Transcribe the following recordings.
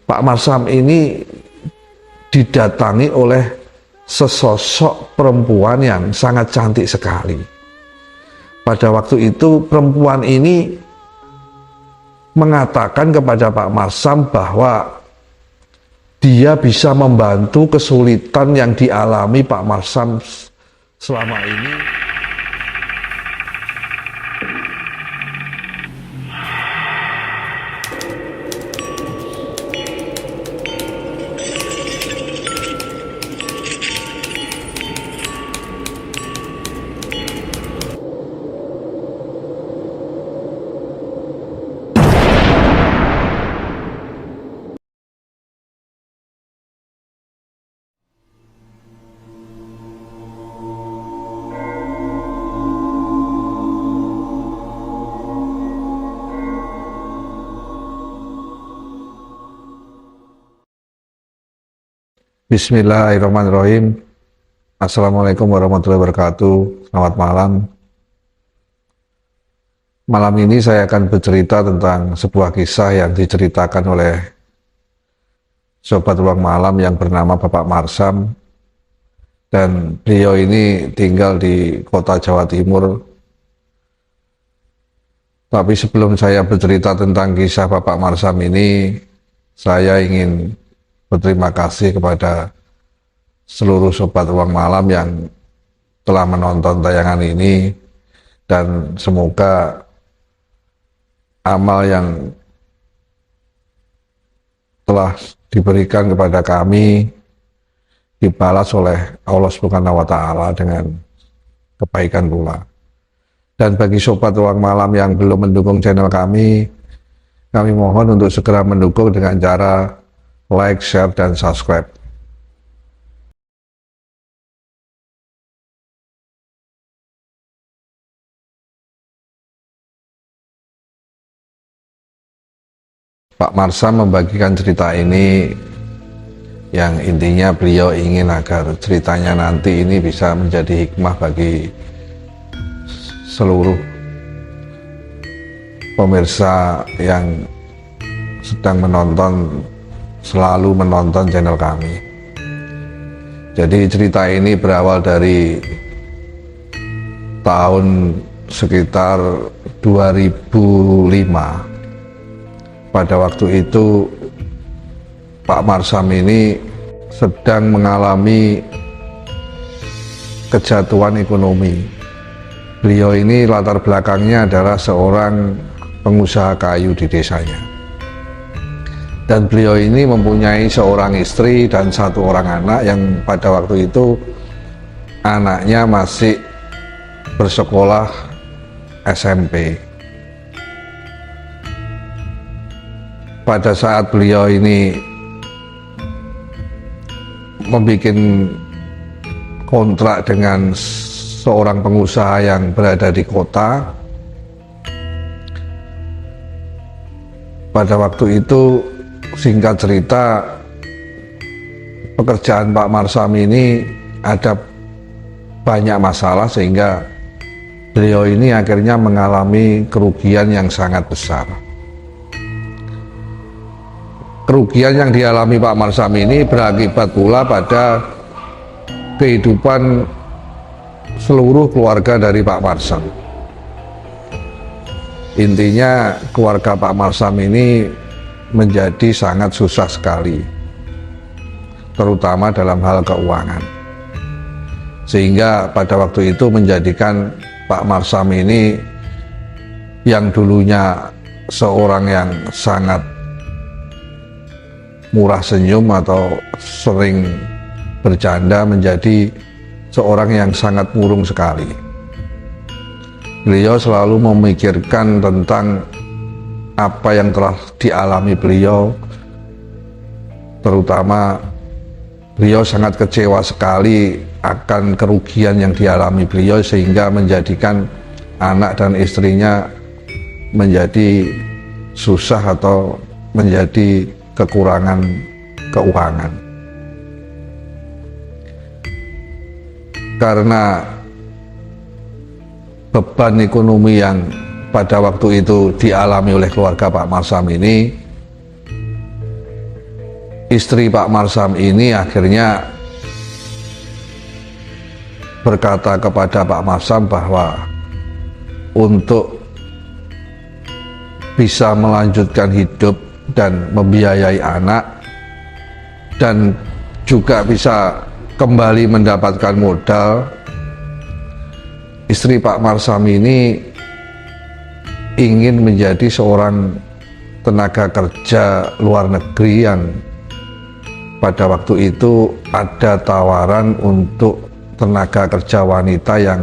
Pak Marsam ini didatangi oleh sesosok perempuan yang sangat cantik sekali. Pada waktu itu perempuan ini mengatakan kepada Pak Marsam bahwa dia bisa membantu kesulitan yang dialami Pak Marsam selama ini. Bismillahirrahmanirrahim. Assalamualaikum warahmatullahi wabarakatuh. Selamat malam. Malam ini saya akan bercerita tentang sebuah kisah yang diceritakan oleh sobat ruang malam yang bernama Bapak Marsam, dan beliau ini tinggal di kota Jawa Timur. Tapi sebelum saya bercerita tentang kisah Bapak Marsam ini, saya ingin berterima kasih kepada seluruh sobat ruang malam yang telah menonton tayangan ini, dan semoga amal yang telah diberikan kepada kami dibalas oleh Allah Subhanahu wa Ta'ala dengan kebaikan pula. Dan bagi sobat ruang malam yang belum mendukung channel kami mohon untuk segera mendukung dengan cara like, share, dan subscribe. Pak Marsam membagikan cerita ini yang intinya beliau ingin agar ceritanya nanti ini bisa menjadi hikmah bagi seluruh pemirsa yang sedang selalu menonton channel kami. Jadi cerita ini berawal dari tahun sekitar 2005. Pada waktu itu Pak Marsam ini sedang mengalami kejatuhan ekonomi. Beliau ini latar belakangnya adalah seorang pengusaha kayu di desanya. Dan beliau ini mempunyai seorang istri dan satu orang anak yang pada waktu itu anaknya masih bersekolah SMP. Pada saat beliau ini membuat kontrak dengan seorang pengusaha yang berada di kota, pada waktu itu singkat cerita, pekerjaan Pak Marsam ini ada banyak masalah sehingga beliau ini akhirnya mengalami kerugian yang sangat besar. Kerugian yang dialami Pak Marsam ini berakibat pula pada kehidupan seluruh keluarga dari Pak Marsam. Intinya keluarga Pak Marsam ini menjadi sangat susah sekali, terutama dalam hal keuangan, sehingga pada waktu itu menjadikan Pak Marsam ini yang dulunya seorang yang sangat murah senyum atau sering bercanda menjadi seorang yang sangat murung sekali. Beliau selalu memikirkan tentang apa yang telah dialami beliau, terutama beliau sangat kecewa sekali akan kerugian yang dialami beliau, sehingga menjadikan anak dan istrinya menjadi susah atau menjadi kekurangan keuangan. Karena beban ekonomi yang pada waktu itu dialami oleh keluarga Pak Marsam ini, istri Pak Marsam ini akhirnya berkata kepada Pak Marsam bahwa untuk bisa melanjutkan hidup dan membiayai anak dan juga bisa kembali mendapatkan modal, istri Pak Marsam ini ingin menjadi seorang tenaga kerja luar negeri yang pada waktu itu ada tawaran untuk tenaga kerja wanita yang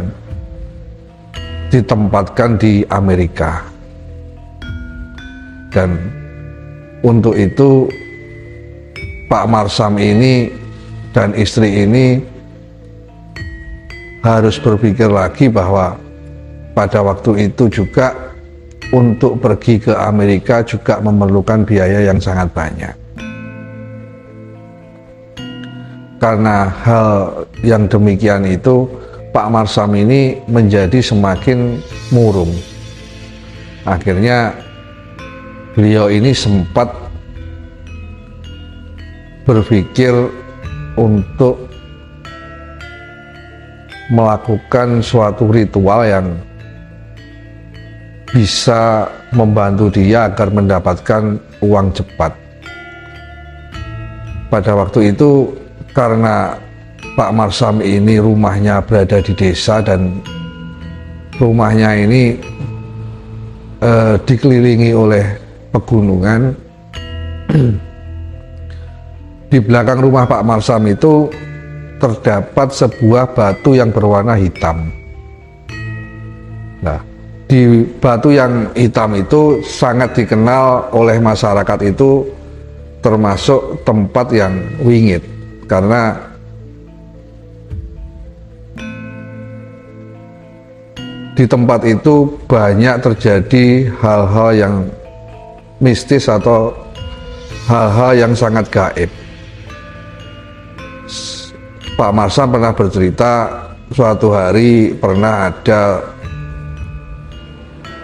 ditempatkan di Amerika. Dan untuk itu Pak Marsam ini dan istri ini harus berpikir lagi bahwa pada waktu itu juga untuk pergi ke Amerika juga memerlukan biaya yang sangat banyak. Karena hal yang demikian itu, Pak Marsam ini menjadi semakin murung. Akhirnya beliau ini sempat berpikir untuk melakukan suatu ritual yang bisa membantu dia agar mendapatkan uang cepat. Pada waktu itu karena Pak Marsam ini rumahnya berada di desa dan rumahnya ini dikelilingi oleh pegunungan. Di belakang rumah Pak Marsam itu terdapat sebuah batu yang berwarna hitam. Nah, di batu yang hitam itu sangat dikenal oleh masyarakat itu termasuk tempat yang wingit, karena di tempat itu banyak terjadi hal-hal yang mistis atau hal-hal yang sangat gaib. Pak Marsam pernah bercerita suatu hari pernah ada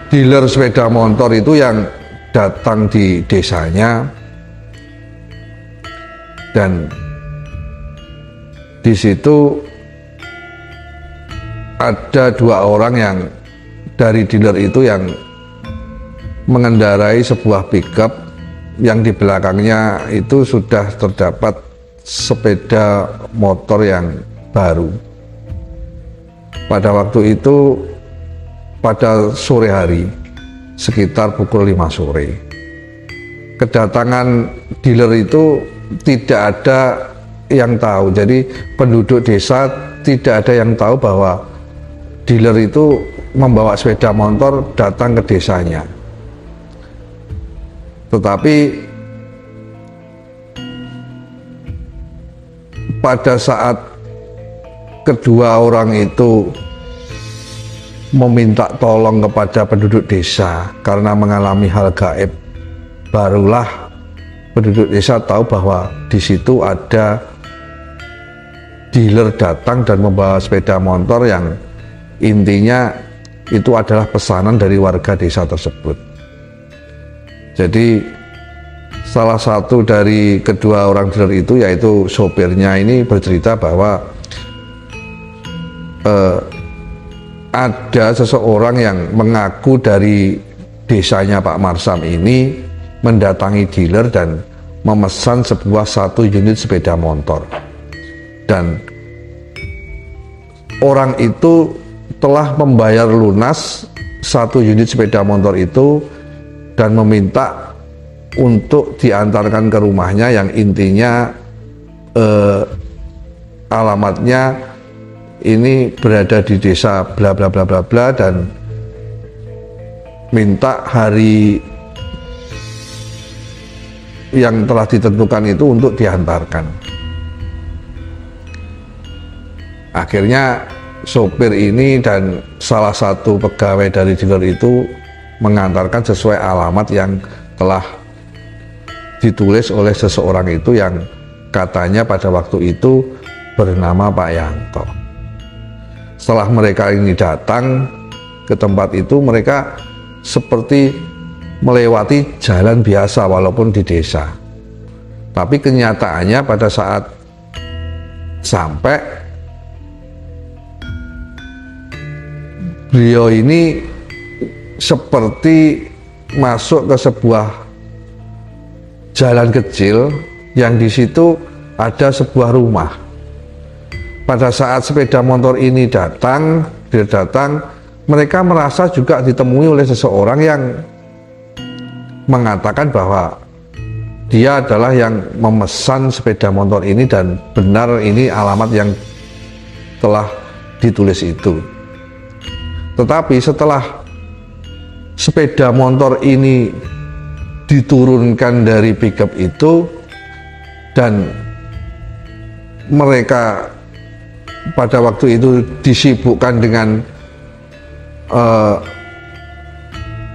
dealer sepeda motor itu yang datang di desanya, dan di situ ada dua orang yang dari dealer itu yang mengendarai sebuah pickup yang di belakangnya itu sudah terdapat sepeda motor yang baru. Pada waktu itu pada sore hari sekitar pukul 5 sore, kedatangan dealer itu tidak ada yang tahu. Jadi penduduk desa tidak ada yang tahu bahwa dealer itu membawa sepeda motor datang ke desanya. Tetapi pada saat kedua orang itu meminta tolong kepada penduduk desa karena mengalami hal gaib, barulah penduduk desa tahu bahwa di situ ada dealer datang dan membawa sepeda motor yang intinya itu adalah pesanan dari warga desa tersebut. Jadi salah satu dari kedua orang dealer itu, yaitu sopirnya ini, bercerita bahwa ada seseorang yang mengaku dari desanya Pak Marsam ini mendatangi dealer dan memesan satu unit sepeda motor, dan orang itu telah membayar lunas 1 unit sepeda motor itu dan meminta untuk diantarkan ke rumahnya yang intinya alamatnya ini berada di desa bla bla bla bla bla, dan minta hari yang telah ditentukan itu untuk diantarkan. Akhirnya sopir ini dan salah satu pegawai dari dealer itu mengantarkan sesuai alamat yang telah ditulis oleh seseorang itu yang katanya pada waktu itu bernama Pak Yanto. Setelah mereka ini datang ke tempat itu, mereka seperti melewati jalan biasa walaupun di desa. Tapi kenyataannya pada saat sampai, beliau ini seperti masuk ke sebuah jalan kecil yang di situ ada sebuah rumah. Pada saat sepeda motor ini datang, mereka merasa juga ditemui oleh seseorang yang mengatakan bahwa dia adalah yang memesan sepeda motor ini dan benar ini alamat yang telah ditulis itu. Tetapi setelah sepeda motor ini diturunkan dari pickup itu dan mereka pada waktu itu disibukkan dengan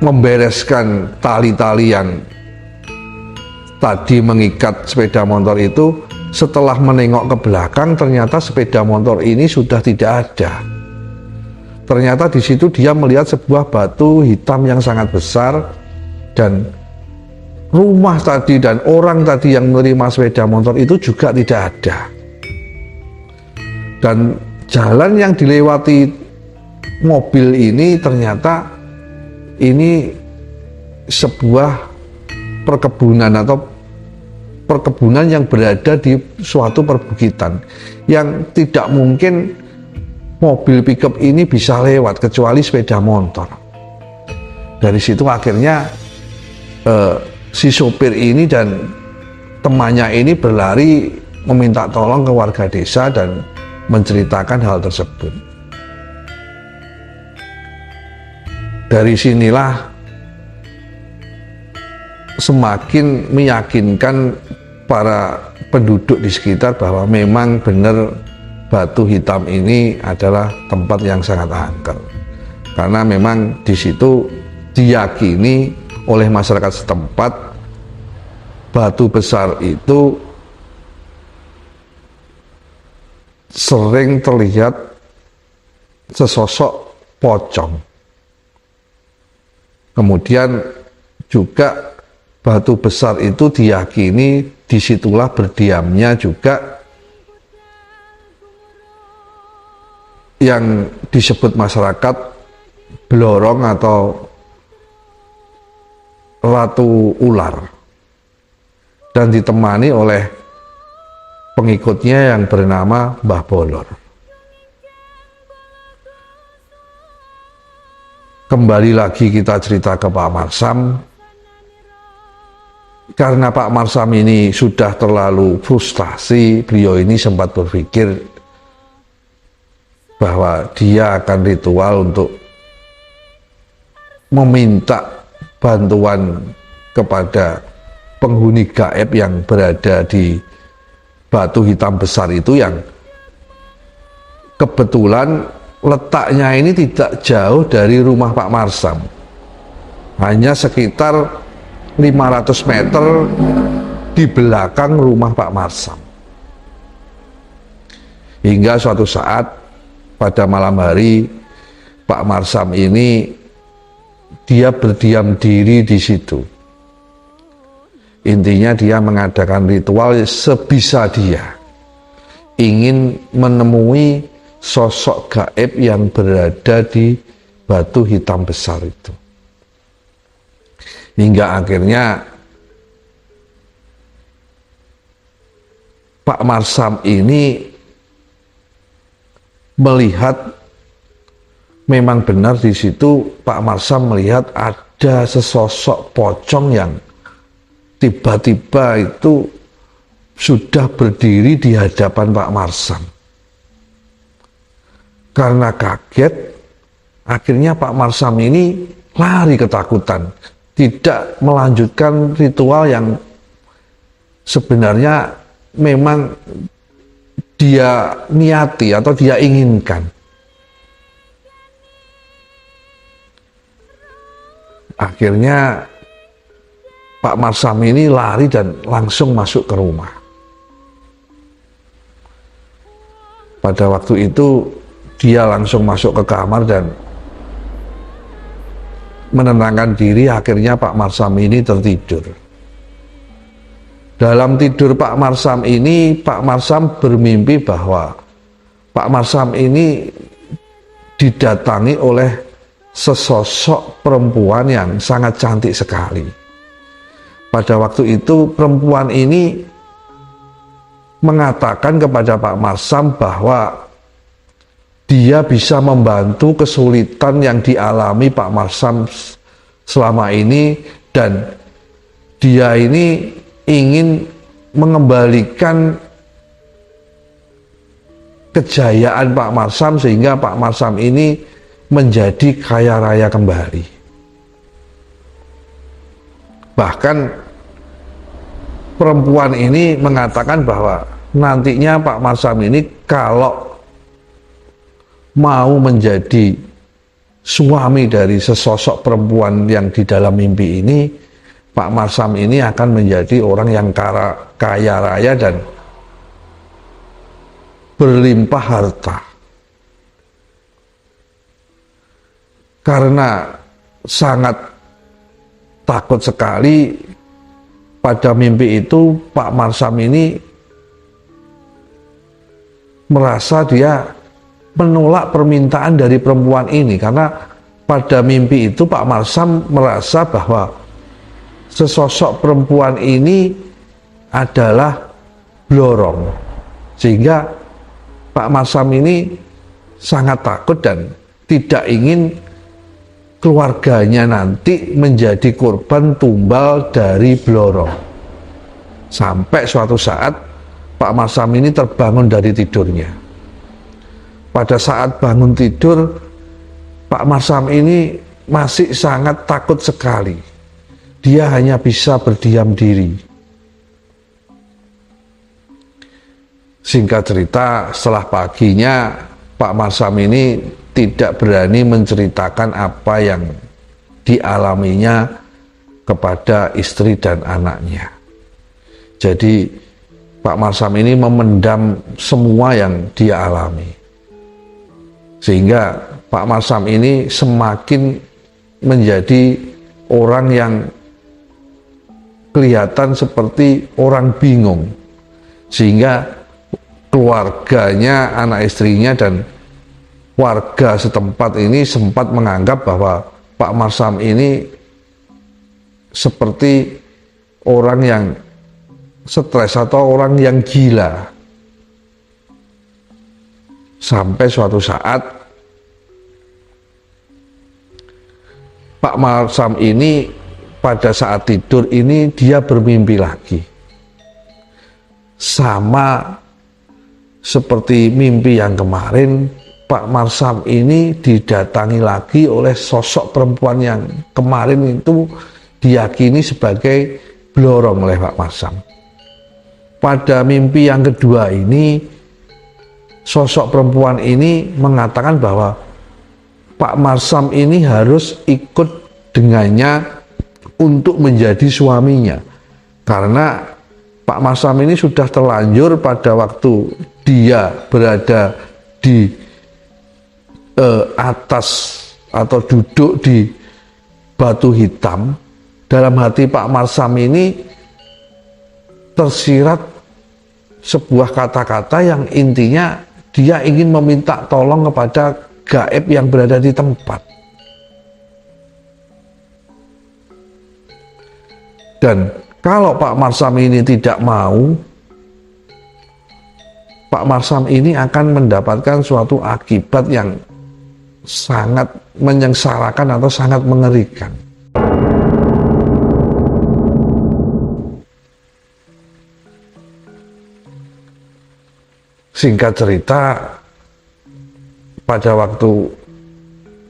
membereskan tali-tali yang tadi mengikat sepeda motor itu, setelah menengok ke belakang ternyata sepeda motor ini sudah tidak ada. Ternyata di situ dia melihat sebuah batu hitam yang sangat besar dan rumah tadi dan orang tadi yang menerima sepeda motor itu juga tidak ada. Dan jalan yang dilewati mobil ini ternyata ini sebuah perkebunan atau perkebunan yang berada di suatu perbukitan yang tidak mungkin mobil pickup ini bisa lewat kecuali sepeda motor. Dari situ akhirnya si sopir ini dan temannya ini berlari meminta tolong ke warga desa dan menceritakan hal tersebut. Dari sinilah semakin meyakinkan para penduduk di sekitar bahwa memang benar batu hitam ini adalah tempat yang sangat angker. Karena memang di situ diyakini oleh masyarakat setempat batu besar itu sering terlihat sesosok pocong. Kemudian juga batu besar itu diyakini disitulah berdiamnya juga yang disebut masyarakat Blorong atau Ratu Ular, dan ditemani oleh pengikutnya yang bernama Mbah Bolor. Kembali lagi kita cerita ke Pak Marsam. Karena Pak Marsam ini sudah terlalu frustasi, beliau ini sempat berpikir bahwa dia akan ritual untuk meminta bantuan kepada penghuni gaib yang berada di batu hitam besar itu, yang kebetulan letaknya ini tidak jauh dari rumah Pak Marsam, hanya sekitar 500 meter di belakang rumah Pak Marsam. Hingga suatu saat pada malam hari Pak Marsam ini dia berdiam diri di situ. Intinya dia mengadakan ritual sebisa dia, ingin menemui sosok gaib yang berada di batu hitam besar itu. Hingga akhirnya Pak Marsam ini melihat, memang benar di situ Pak Marsam melihat ada sesosok pocong yang tiba-tiba itu sudah berdiri di hadapan Pak Marsam. Karena kaget, akhirnya Pak Marsam ini lari ketakutan, tidak melanjutkan ritual yang sebenarnya memang dia niati atau dia inginkan. Akhirnya Pak Marsam ini lari dan langsung masuk ke rumah. Pada waktu itu dia langsung masuk ke kamar dan menenangkan diri. Akhirnya Pak Marsam ini tertidur. Dalam tidur Pak Marsam ini, Pak Marsam bermimpi bahwa Pak Marsam ini didatangi oleh sesosok perempuan yang sangat cantik sekali. Pada waktu itu perempuan ini mengatakan kepada Pak Marsam bahwa dia bisa membantu kesulitan yang dialami Pak Marsam selama ini, dan dia ini ingin mengembalikan kejayaan Pak Marsam sehingga Pak Marsam ini menjadi kaya raya kembali. Bahkan perempuan ini mengatakan bahwa nantinya Pak Marsam ini kalau mau menjadi suami dari sesosok perempuan yang di dalam mimpi ini, Pak Marsam ini akan menjadi orang yang kaya raya dan berlimpah harta. Karena sangat takut sekali pada mimpi itu, Pak Marsam ini merasa dia menolak permintaan dari perempuan ini, karena pada mimpi itu Pak Marsam merasa bahwa sesosok perempuan ini adalah blorong, sehingga Pak Marsam ini sangat takut dan tidak ingin keluarganya nanti menjadi korban tumbal dari blorong. Sampai suatu saat Pak Marsam ini terbangun dari tidurnya. Pada saat bangun tidur, Pak Marsam ini masih sangat takut sekali. Dia hanya bisa berdiam diri. Singkat cerita, setelah paginya Pak Marsam ini tidak berani menceritakan apa yang dialaminya kepada istri dan anaknya. Jadi Pak Marsam ini memendam semua yang dia alami, sehingga Pak Marsam ini semakin menjadi orang yang kelihatan seperti orang bingung, sehingga keluarganya, anak istrinya dan warga setempat ini sempat menganggap bahwa Pak Marsam ini seperti orang yang stres atau orang yang gila. Sampai suatu saat Pak Marsam ini pada saat tidur ini dia bermimpi lagi, sama seperti mimpi yang kemarin. Pak Marsam ini didatangi lagi oleh sosok perempuan yang kemarin itu diyakini sebagai blorong oleh Pak Marsam. Pada mimpi yang kedua ini, sosok perempuan ini mengatakan bahwa Pak Marsam ini harus ikut dengannya untuk menjadi suaminya, karena Pak Marsam ini sudah terlanjur pada waktu dia berada di atas atau duduk di batu hitam. Dalam hati Pak Marsam ini tersirat sebuah kata-kata yang intinya dia ingin meminta tolong kepada gaib yang berada di tempat. Dan kalau Pak Marsam ini tidak mau, Pak Marsam ini akan mendapatkan suatu akibat yang sangat menyengsarakan atau sangat mengerikan. Singkat cerita, pada waktu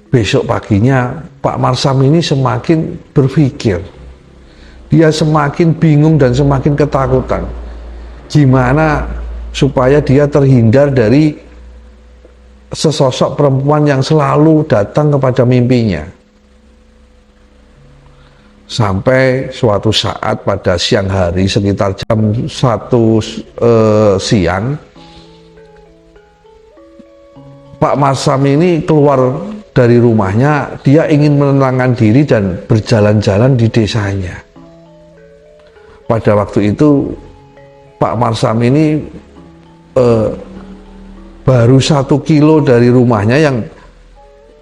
besok paginya Pak Marsam ini semakin berpikir. Dia semakin bingung dan semakin ketakutan. Gimana supaya dia terhindar dari sesosok perempuan yang selalu datang kepada mimpinya. Sampai suatu saat pada siang hari sekitar jam 1 siang, Pak Marsam ini keluar dari rumahnya. Dia ingin menenangkan diri dan berjalan-jalan di desanya. pada waktu itu Pak Marsam ini baru 1 kilo dari rumahnya yang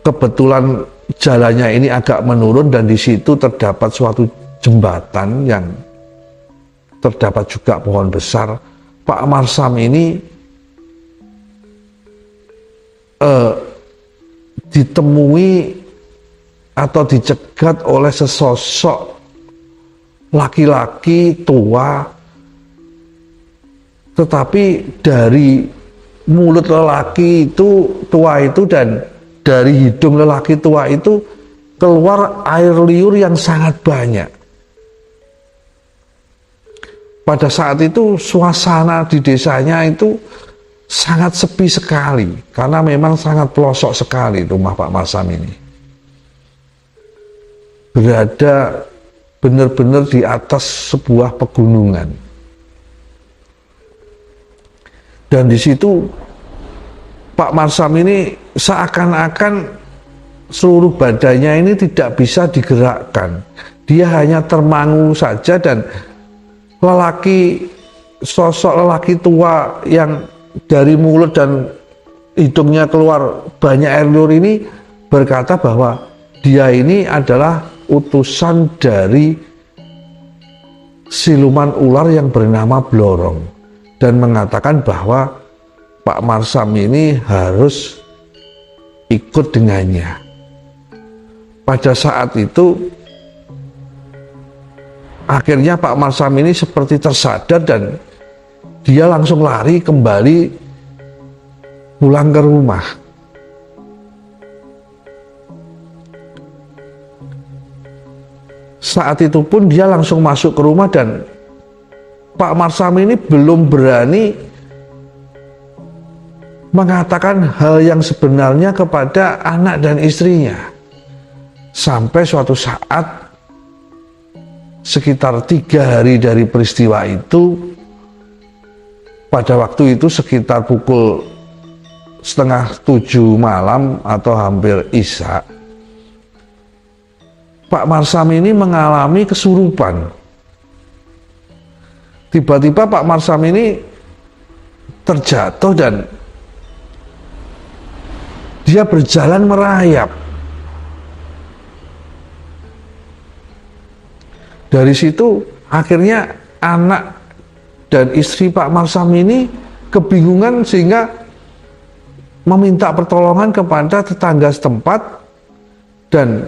kebetulan jalannya ini agak menurun, dan di situ terdapat suatu jembatan yang terdapat juga pohon besar. Pak Marsam ini ditemui atau dicegat oleh sesosok laki-laki tua, tetapi dari mulut lelaki itu tua itu dan dari hidung lelaki tua itu keluar air liur yang sangat banyak. Pada saat itu suasana di desanya itu sangat sepi sekali, karena memang sangat pelosok sekali rumah Pak Marsam ini. Berada benar-benar di atas sebuah pegunungan. Dan di situ Pak Marsam ini seakan-akan seluruh badannya ini tidak bisa digerakkan. Dia hanya termangu saja, dan sosok lelaki tua yang dari mulut dan hidungnya keluar banyak air liur ini berkata bahwa dia ini adalah utusan dari siluman ular yang bernama Blorong, dan mengatakan bahwa Pak Marsam ini harus ikut dengannya. Pada saat itu akhirnya Pak Marsam ini seperti tersadar, dan dia langsung lari kembali pulang ke rumah. Saat itu pun dia langsung masuk ke rumah, dan Pak Marsam ini belum berani mengatakan hal yang sebenarnya kepada anak dan istrinya. Sampai suatu saat sekitar 3 hari dari peristiwa itu, pada waktu itu sekitar pukul 6:30 malam atau hampir isya, Pak Marsam ini mengalami kesurupan. Tiba-tiba Pak Marsam ini terjatuh dan dia berjalan merayap. Dari situ akhirnya anak dan istri Pak Marsam ini kebingungan sehingga meminta pertolongan kepada tetangga setempat, dan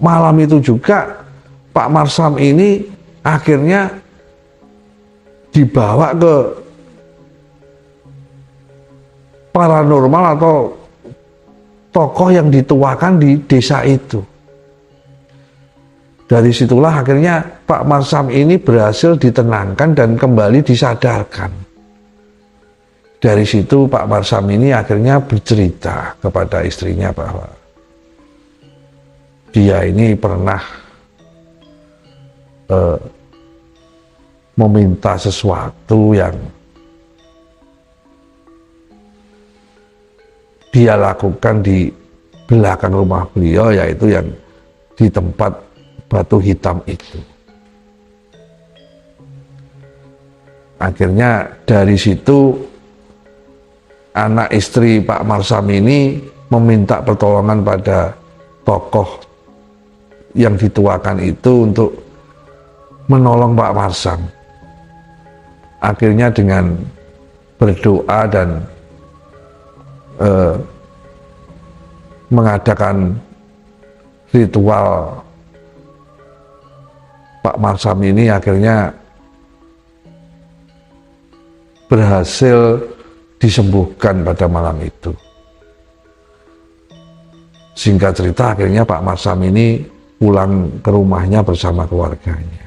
malam itu juga Pak Marsam ini akhirnya dibawa ke paranormal atau tokoh yang dituakan di desa itu. Dari situlah akhirnya Pak Marsam ini berhasil ditenangkan dan kembali disadarkan. Dari situ Pak Marsam ini akhirnya bercerita kepada istrinya bahwa dia ini pernah meminta sesuatu yang dia lakukan di belakang rumah beliau, yaitu yang di tempat batu hitam itu. Akhirnya dari situ anak istri Pak Marsam ini meminta pertolongan pada tokoh yang dituakan itu untuk menolong Pak Marsam. Akhirnya dengan berdoa dan mengadakan ritual, Pak Marsam ini akhirnya berhasil disembuhkan pada malam itu. Singkat cerita, akhirnya Pak Marsam ini pulang ke rumahnya bersama keluarganya.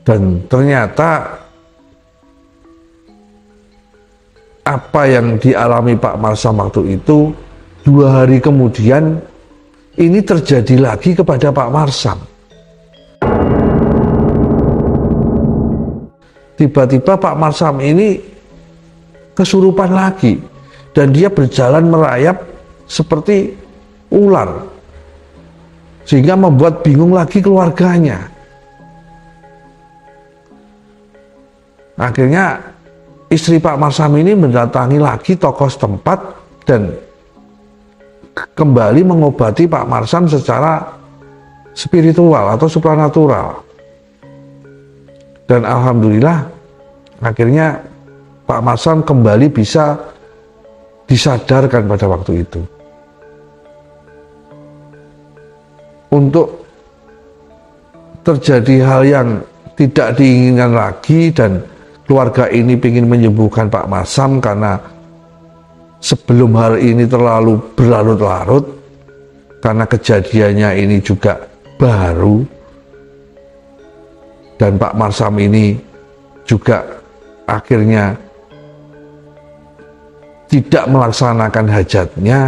Dan ternyata apa yang dialami Pak Marsam waktu itu 2 hari kemudian ini terjadi lagi kepada Pak Marsam. Tiba-tiba Pak Marsam ini kesurupan lagi, dan dia berjalan merayap seperti ular. sehingga membuat bingung lagi keluarganya. Akhirnya istri Pak Marsam ini mendatangi lagi tokoh setempat dan kembali mengobati Pak Marsam secara spiritual atau supranatural. Dan alhamdulillah akhirnya Pak Marsam kembali bisa disadarkan pada waktu itu. Untuk terjadi hal yang tidak diinginkan lagi dan keluarga ini ingin menyembuhkan Pak Marsam karena sebelum hari ini terlalu berlarut-larut, karena kejadiannya ini juga baru, dan Pak Marsam ini juga akhirnya tidak melaksanakan hajatnya.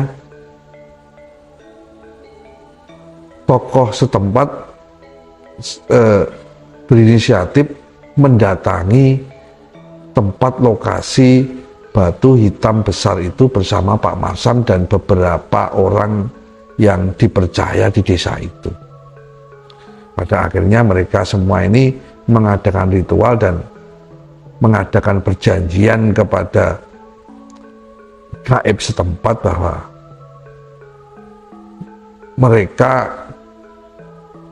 Tokoh setempat berinisiatif mendatangi tempat lokasi batu hitam besar itu bersama Pak Marsam dan beberapa orang yang dipercaya di desa itu. Pada akhirnya mereka semua ini mengadakan ritual dan mengadakan perjanjian kepada gaib setempat bahwa mereka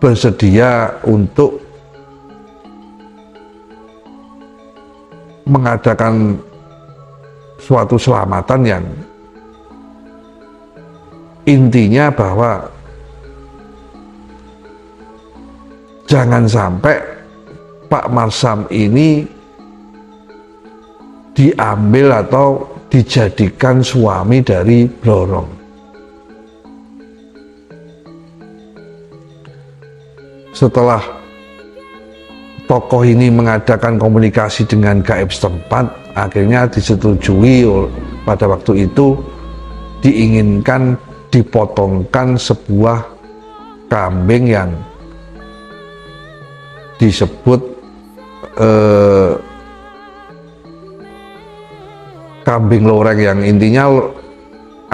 bersedia untuk mengadakan suatu selamatan yang intinya bahwa jangan sampai Pak Marsam ini diambil atau dijadikan suami dari Blorong. Setelah tokoh ini mengadakan komunikasi dengan gaib setempat, akhirnya disetujui pada waktu itu diinginkan dipotongkan sebuah kambing yang disebut kambing loreng, yang intinya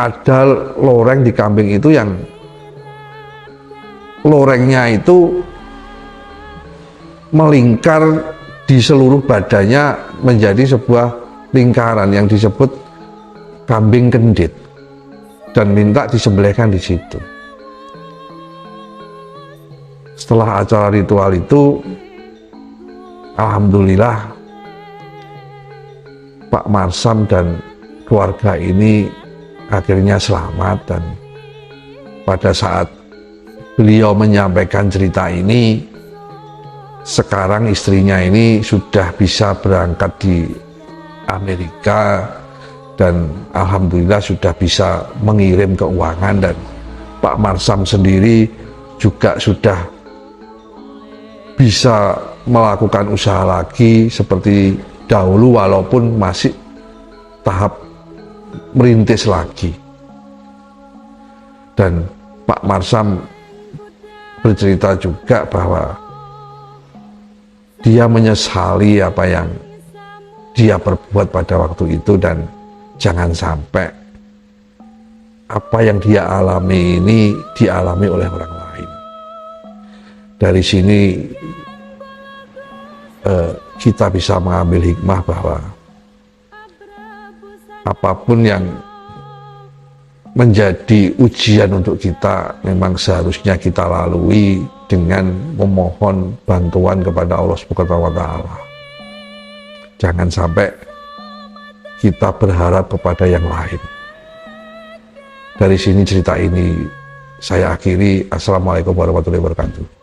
ada loreng di kambing itu yang lorengnya itu melingkar di seluruh badannya menjadi sebuah lingkaran yang disebut kambing kendit, dan minta disembelihkan di situ. Setelah acara ritual itu, alhamdulillah Pak Marsam dan keluarga ini akhirnya selamat, dan pada saat beliau menyampaikan cerita ini, sekarang istrinya ini sudah bisa berangkat di Amerika dan alhamdulillah sudah bisa mengirim keuangan, dan Pak Marsam sendiri juga sudah bisa melakukan usaha lagi seperti dahulu walaupun masih tahap merintis lagi. Dan Pak Marsam bercerita juga bahwa dia menyesali apa yang dia perbuat pada waktu itu, dan jangan sampai apa yang dia alami ini dialami oleh orang lain. Dari sini kita bisa mengambil hikmah bahwa apapun yang menjadi ujian untuk kita memang seharusnya kita lalui dengan memohon bantuan kepada Allah Subhanahu wa Ta'ala. Jangan sampai kita berharap kepada yang lain. Dari sini cerita ini saya akhiri. Assalamualaikum warahmatullahi wabarakatuh.